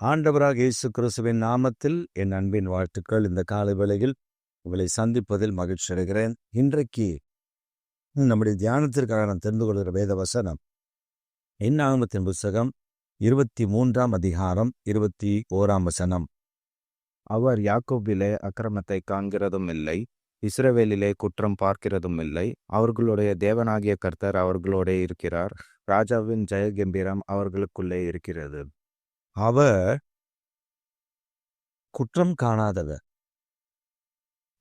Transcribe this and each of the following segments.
ஆண்டவராக இயேசு கிறிஸ்துவின் நாமத்தில் என் அன்பின் வாழ்த்துக்கள். இந்த காலை வேளையில் உங்களை சந்திப்பதில் மகிழ்ச்சி அடைகிறேன். இன்றைக்கு நம்முடைய தியானத்திற்காக நாம் தெரிந்து கொள்கிற வேத வசனம் என்னாகமத்தின் புஸ்தகம் 23ஆம் அதிகாரம் 21ஆம் வசனம். அவர் யாக்கோபிலே அக்கிரமத்தை காண்கிறதும் இல்லை, இஸ்ரவேலிலே குற்றம் பார்க்கிறதும் இல்லை. அவர்களுடைய தேவனாகிய கர்த்தர் அவர்களோடே இருக்கிறார். ராஜாவின் ஜெய கம்பீரம் அவர்களுக்குள்ளே இருக்கிறது. அவர் குற்றம் காணாதவர்,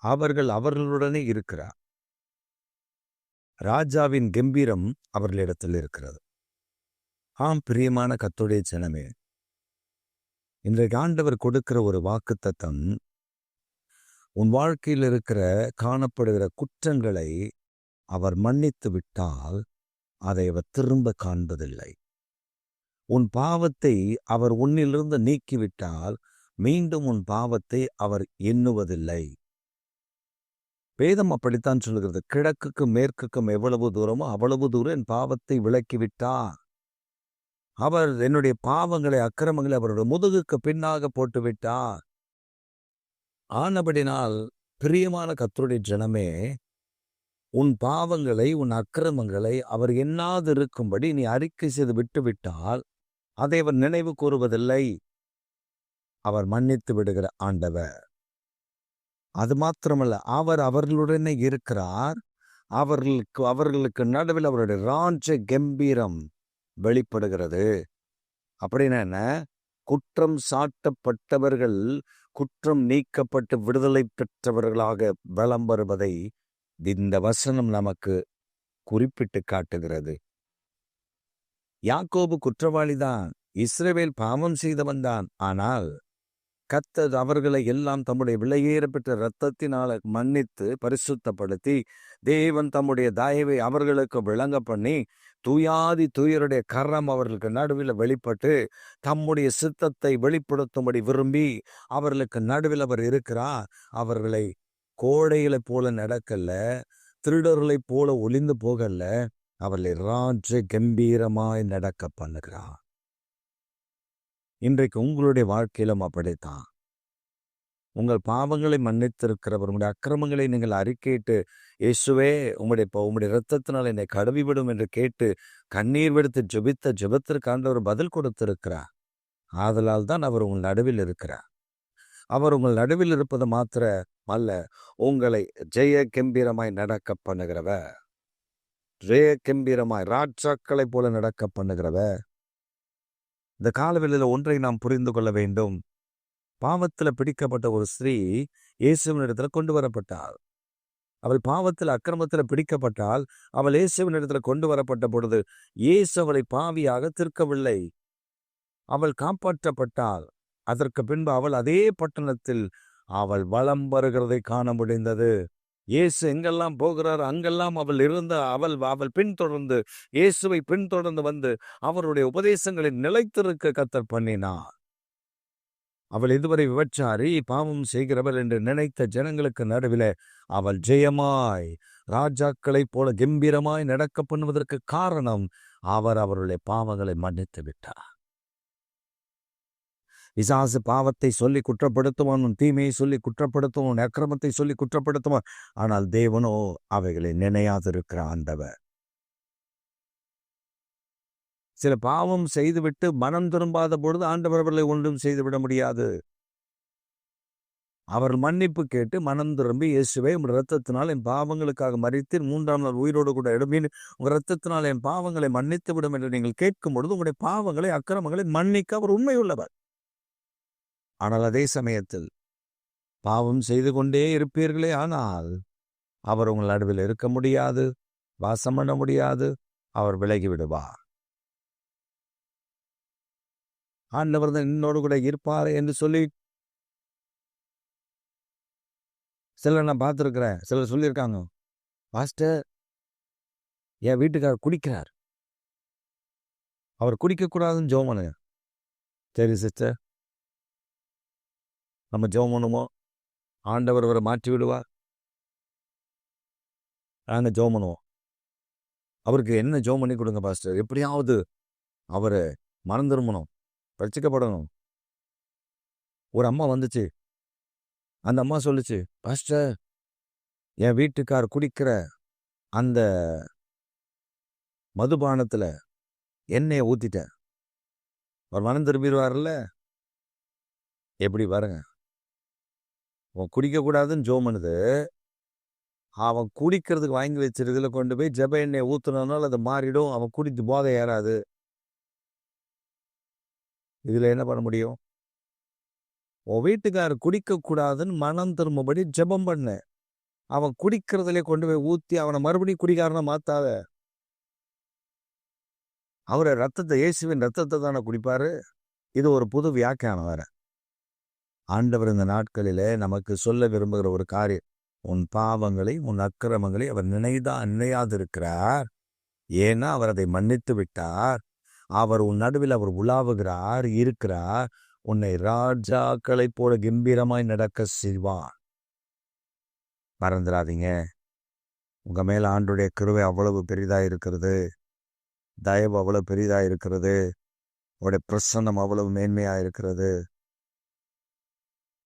அவர்களுடனே இருக்கிறார். ராஜாவின் கம்பீரம் அவர்களிடத்தில் இருக்கிறது. ஆம், பிரியமான கர்த்தருடைய ஜனமே, இன்றைக்கு ஆண்டவர் கொடுக்கிற ஒரு வாக்குத்தத்தம், உன் வாழ்க்கையில் இருக்கிற காணப்படுகிற குற்றங்களை அவர் மன்னித்து விட்டால் அதை அவர் திரும்ப காண்பதில்லை. உன் பாவத்தை அவர் உன்னிலிருந்து நீக்கிவிட்டால் மீண்டும் உன் பாவத்தை அவர் எண்ணுவதில்லை. வேதம் அப்படித்தான் சொல்லுகிறது. கிழக்குக்கும் மேற்குக்கும் எவ்வளவு தூரமோ அவ்வளவு தூரம் என் பாவத்தை விலக்கிவிட்டார். அவர் என்னுடைய பாவங்களை அக்கிரமங்களை அவருடைய முதுகுக்கு பின்னாக போட்டுவிட்டார். ஆனபடினால் பிரியமான கர்த்தருடைய ஜனமே, உன் பாவங்களை உன் அக்கிரமங்களை அவர் எண்ணாதிருக்கும்படி நீ அறிக்கை செய்து விட்டுவிட்டால் அதை அவர் நினைவு கூறுவதில்லை. அவர் மன்னித்து விடுகிற ஆண்டவர். அது மாத்திரமல்ல, அவர் அவர்களுடனே இருக்கிறார். அவர்களுக்கு நடுவில் அவருடைய ராஜ கம்பீரம் வெளிப்படுகிறது. அப்படின்னா என்ன? குற்றம் சாட்டப்பட்டவர்கள் குற்றம் நீக்கப்பட்டு விடுதலை பெற்றவர்களாக பலம் வருவதை இந்த வசனம் நமக்கு குறிப்பிட்டு காட்டுகிறது. யாக்கோபு குற்றவாளிதான், இஸ்ரவேல் பாவம் செய்தவன் தான். ஆனால் கர்த்தர் அவர்களை எல்லாம் தம்முடைய விலையேற பெற்ற இரத்தத்தினால மன்னித்து பரிசுத்தப்படுத்தி தேவன் தம்முடைய தயவை அவர்களுக்கு விளங்க பண்ணி தூயாதி தூயருடைய கரம் அவர்களுக்கு நடுவில் வெளிப்பட்டு தம்முடைய சித்தத்தை வெளிப்படுத்தும்படி விரும்பி அவர்களுக்கு நடுவில் அவர் இருக்கிறார். அவர்களை கோடைகளை போல நடக்கல, திருடர்களைப் போல ஒளிந்து போகல, அவர்களை ராஜ கம்பீரமாய் நடக்க பண்ணுகிறார். இன்றைக்கு உங்களுடைய வாழ்க்கையிலும் அப்படித்தான். உங்கள் பாவங்களை மன்னித்திருக்கிறவர், உங்களுடைய அக்கிரமங்களை நீங்கள் அறிக்கையிட்டு, இயேசுவே உம்முடைய இரத்தத்தினால் என்னை கழுவிவிடும் என்று கேட்டு கண்ணீர் விடுத்து ஜெபித்த ஜெபத்திற்கு ஆண்டவர் பதில் கொடுத்திருக்கிறார். ஆதலால் தான் அவர் உங்கள் நடுவில் இருக்கிறார். அவர் உங்கள் நடுவில் இருப்பது மாத்திர அல்ல, உங்களை ஜெய கம்பீரமாய் நடக்க பண்ணுகிறவர், ஜெய கம்பீரமாய் ராஜாக்களை போல நடக்க பண்ணுகிறவர். இந்த காலவெளியில ஒன்றை நாம் புரிந்து கொள்ள வேண்டும். பாவத்துல பிடிக்கப்பட்ட ஒரு ஸ்திரீ இயேசுவின் இடத்துல கொண்டு வரப்பட்டாள். அவள் பாவத்தில் அக்கிரமத்தில் பிடிக்கப்பட்டால் அவள் இயேசுவின் இடத்துல கொண்டு வரப்பட்ட பொழுது இயேசு அவளை பாவியாக தீர்க்கவில்லை. அவள் காப்பாற்றப்பட்டாள். அதற்கு பின்பு அவள் அதே பட்டணத்தில் அவள் வலம் வருகிறதை காண முடிந்தது. இயேசு எங்கெல்லாம் போகிறார் அங்கெல்லாம் அவள் பின்தொடர்ந்து இயேசுவை பின்தொடர்ந்து வந்து அவருடைய உபதேசங்களை நிலைத்திருக்க கர்த்தர் பண்ணினார். அவள் இதுவரை விபச்சாரி, பாவம் செய்கிறவள் என்று நினைத்த ஜனங்களுக்கு நடுவில் அவள் ஜெயமாய் ராஜாக்களைப் போல கம்பீரமாய் நடக்க பண்ணுவதற்கு காரணம் அவருடைய பாவங்களை மன்னித்து விட்டார். பிசாசு பாவத்தை சொல்லி குற்றப்படுத்துவான், தீமையை சொல்லி குற்றப்படுத்துவான், அக்கிரமத்தை சொல்லி குற்றப்படுத்துவான். ஆனால் தேவனோ அவைகளை நினையாதிருக்கிற ஆண்டவர். சில பாவம் செய்துவிட்டு மனம் திரும்பாத பொழுது ஆண்டவர் அவர்களை ஒன்றும் செய்துவிட முடியாது. அவர் மன்னிப்பு கேட்டு மனம் திரும்பி, இயேசுவே உங்கள் இரத்தத்தினால் என் பாவங்களுக்காக மரித்து 3ஆம் நாள் உயிரோடு கூட எழுப்பின் உங்கள் இரத்தத்தினால் என் பாவங்களை மன்னித்து விடும் என்று நீங்கள் கேட்கும் பொழுது உங்களுடைய பாவங்களை அக்கிரமங்களை மன்னிக்க அவர் உண்மையுள்ளவர். ஆனால் அதே சமயத்தில் பாவம் செய்து கொண்டே இருப்பீர்களே, ஆனால் அவர் உங்கள் நடுவில் இருக்க முடியாது, வாசம் பண்ண முடியாது, அவர் விலகி விடுவார். ஆண்டவர் தான் என்னோடு கூட இருப்பார் என்று சொல்லி சிலர் நான் பார்த்துருக்கிறேன். சிலர் சொல்லியிருக்காங்க, பாஸ்டர் என் வீட்டுக்காரர் குடிக்கிறார், அவர் குடிக்கக்கூடாதுன்னு ஜெபம் பண்ணுங்க. சரி சிஸ்டர், நம்ம ஜெபம் பண்ணுவோம், ஆண்டவர் அவரை மாற்றி விடுவார். நாங்கள் ஜெபம் பண்ணுவோம். அவருக்கு என்ன ஜெபம் பண்ணி கொடுங்க பாஸ்டர், எப்படியாவது அவரை மனம் திரும்பணும், ரட்சிக்கப்படணும். ஒரு அம்மா வந்துச்சு. அந்த அம்மா சொல்லுச்சு, பாஸ்டர், என் வீட்டுக்கார் குடிக்கிற அந்த மதுபானத்துல எண்ணெயை ஊத்திட்டேன். அவர் மனம் திரும்பிடுவார்ல. எப்படி பாருங்க, அவன் குடிக்கக்கூடாதுன்னு ஜோம் பண்ணுது. அவன் குடிக்கிறதுக்கு வாங்கி வச்சிருக்கிறதுல கொண்டு போய் ஜெப எண்ணெயை ஊத்துனதுனால அது மாறிடும். அவன் குடித்து போதை ஏறாது. இதுல என்ன பண்ண முடியும்? உன் வீட்டுக்காரர் குடிக்கக்கூடாதுன்னு மனம் திரும்பும்படி ஜெபம் பண்ண. அவன் குடிக்கிறதுலே கொண்டு போய் ஊத்தி அவனை மறுபடியும் குடிக்காரனா மாத்தாத. அவரை ரத்தத்தை, இயேசுவின் ரத்தத்தை தானே குடிப்பாரு. இது ஒரு புது வியாக்கியானம் வேற. ஆண்டவர் இந்த நாட்களிலே நமக்கு சொல்ல விரும்புகிற ஒரு காரியம், உன் பாவங்களை உன் அக்கிரமங்களை அவர் நினையாதிருக்கிறார். ஏன்னா அவர் அதை மன்னித்து விட்டார். அவர் உன் நடுவில் அவர் உலாவுகிறார், இருக்கிறார். உன்னை ராஜாக்களை போல கம்பீரமாய் நடக்க செய்வார். மறந்துடாதீங்க, உங்க மேல ஆண்டுடைய கிருபை அவ்வளவு பெரிதா இருக்கிறது. தயவு அவ்வளவு பெரிதா இருக்கிறது. அவருடைய பிரசன்னம் அவ்வளவு மேன்மையா இருக்கிறது.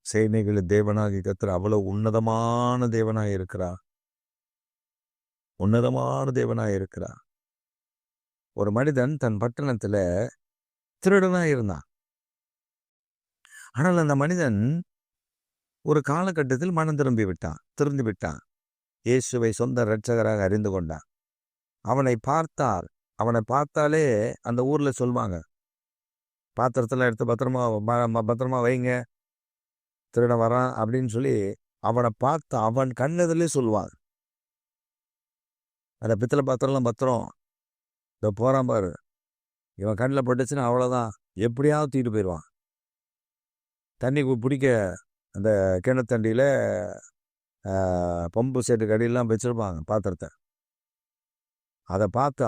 சேனைகள் தேவனாகி கர்த்தர் அவ்வளவு உன்னதமான தேவனாய் இருக்கிறார். உன்னதமான தேவனாய் இருக்கிறார். ஒரு மனிதன் தன் பட்டணத்துல திருடனா இருந்தான். ஆனால் அந்த மனிதன் ஒரு காலகட்டத்தில் மனம் திரும்பி விட்டான். இயேசுவை சொந்த இரட்சகராக அறிந்து கொண்டான். அவனை பார்த்தாலே அந்த ஊர்ல சொல்வாங்க, பாத்திரத்துல எடுத்து பத்திரமா வைங்க, திருடன் வரான் அப்படின்னு சொல்லி அவனை பார்த்து அவன் கண்ணதிலே சொல்லுவாங்க, அந்த பித்தளை பாத்திரம்லாம் பத்திரம், இந்த போறான் பாரு, இவன் கண்ணில் பட்டுச்சுன்னா அவ்வளோதான், எப்படியாவது தூக்கிட்டு போயிடுவான். தண்ணி பிடிக்க அந்த கிணத்தண்டியில் பம்பு செட்டுக்கு அடியெல்லாம் வச்சுருப்பாங்க பாத்திரத்தை. அதை பார்த்து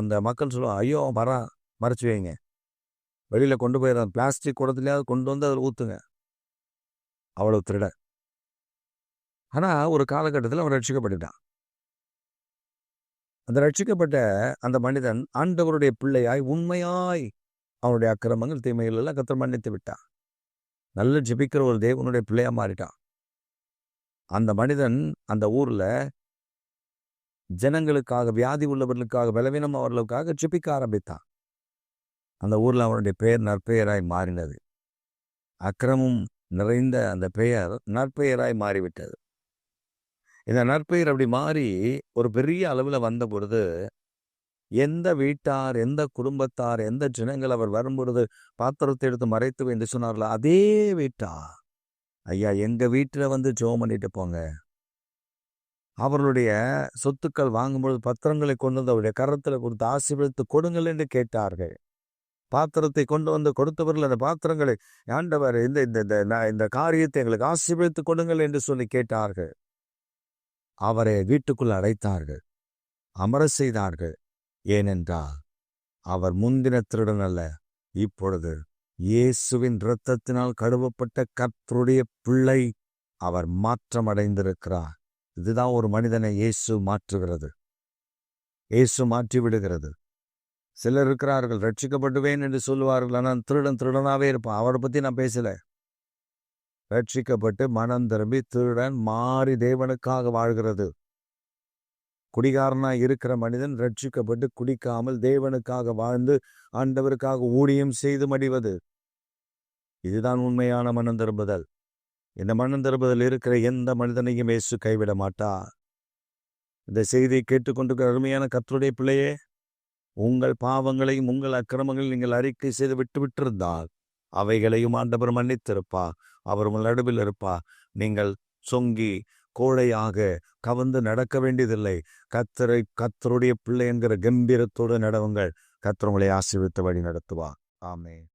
அந்த மக்கள் சொல்லுவாங்க, ஐயோ வரான், மறைச்சி வைங்க, வெளியில் கொண்டு போயிடறான், பிளாஸ்டிக் குடத்துலையாவது கொண்டு வந்து அதில் ஊற்றுங்க. அவ்வளவு திருட. ஆனால் ஒரு காலகட்டத்தில் அவன் ரட்சிக்கப்பட்டுட்டான். அந்த ரட்சிக்கப்பட்ட அந்த மனிதன் ஆண்டவருடைய பிள்ளையாய் உண்மையாய் அவனுடைய அக்கிரமங்கள் தீமைகள் எல்லாம் கர்த்தர் மன்னித்து விட்டான். நல்ல ஜெபிக்கிற ஒரு தேவனுடைய பிள்ளையா மாறிட்டான். அந்த மனிதன் அந்த ஊர்ல ஜனங்களுக்காக, வியாதி உள்ளவர்களுக்காக, பலவீனம் அவர்களுக்காக ஜெபிக்க ஆரம்பித்தான். அந்த ஊர்ல அவனுடைய பெயர் நற்பெயராய் மாறினது. அக்கிரமம் நிறைந்த அந்த பெயர் நற்பெயராய் மாறிவிட்டது. இந்த நற்பெயர் அப்படி மாறி ஒரு பெரிய அளவில் வந்த பொழுது, எந்த வீட்டார், எந்த குடும்பத்தார், எந்த ஜனங்கள் அவர் வரும்பொழுது பாத்திரத்தை எடுத்து மறைத்து என்று சொன்னார்களோ அதே வீட்டார், ஐயா எங்க வீட்டில் வந்து ஜெபம் பண்ணிட்டு போங்க, அவர்களுடைய சொத்துக்கள் வாங்கும்பொழுது பத்திரங்களை கொண்டு வந்து அவருடைய கரத்தில் கொடுத்து ஆசீர்வதித்து கொடுங்கள் என்று கேட்டார்கள். பாத்திரத்தை கொண்டு வந்து கொடுத்தவர்கள் அந்த பாத்திரங்களை, ஆண்டவர் இந்த காரியத்தை எங்களுக்கு ஆசீர்வதித்து கொடுங்கள் என்று சொல்லி கேட்டார்கள். அவரை வீட்டுக்குள் அடைத்தார்கள், அமர செய்தார்கள். ஏனென்றால் அவர் முந்தின திருடன் அல்ல, இப்பொழுது இயேசுவின் இரத்தத்தினால் கழுவப்பட்ட கர்த்தருடைய பிள்ளை. அவர் மாற்றம் அடைந்திருக்கிறார். இதுதான் ஒரு மனிதனை இயேசு மாற்றுகிறது, இயேசு மாற்றி விடுகிறது. சிலர் இருக்கிறார்கள், ரட்சிக்கப்படுவேன் என்று சொல்லுவார்கள், ஆனால் திருடனாவே இருப்பான். அவரை பத்தி நான் பேசல. ரட்சிக்கப்பட்டு மனம் திரும்பி திருடன் மாறி தேவனுக்காக வாழ்கிறது. குடிகாரனாய் இருக்கிற மனிதன் ரட்சிக்கப்பட்டு குடிக்காமல் தேவனுக்காக வாழ்ந்து ஆண்டவருக்காக ஊழியம் செய்து மடிவது, இதுதான் உண்மையான மனம் திரும்புதல். இந்த மனம் திரும்புதல் இருக்கிற எந்த மனிதனையும் இயேசு கைவிட மாட்டார். இந்த செய்தியை கேட்டுக்கொண்டிருக்கிற அருமையான கர்த்தருடைய பிள்ளையே, உங்கள் பாவங்களையும் உங்கள் அக்கிரமங்களையும் நீங்கள் அறிக்கை செய்து விட்டிருந்தால் அவைகளையும் ஆண்டவர் மன்னித்திருப்பார். அவர் உங்கள் நடுவில் இருப்பார். நீங்கள் சொங்கி கோழையாக கவர்ந்து நடக்க வேண்டியதில்லை. கர்த்தருடைய பிள்ளை என்கிற கம்பீரத்தோடு நடவுங்கள். கர்த்தர் உங்களை ஆசீர்வதித்து வழி நடத்துவார். ஆமென்.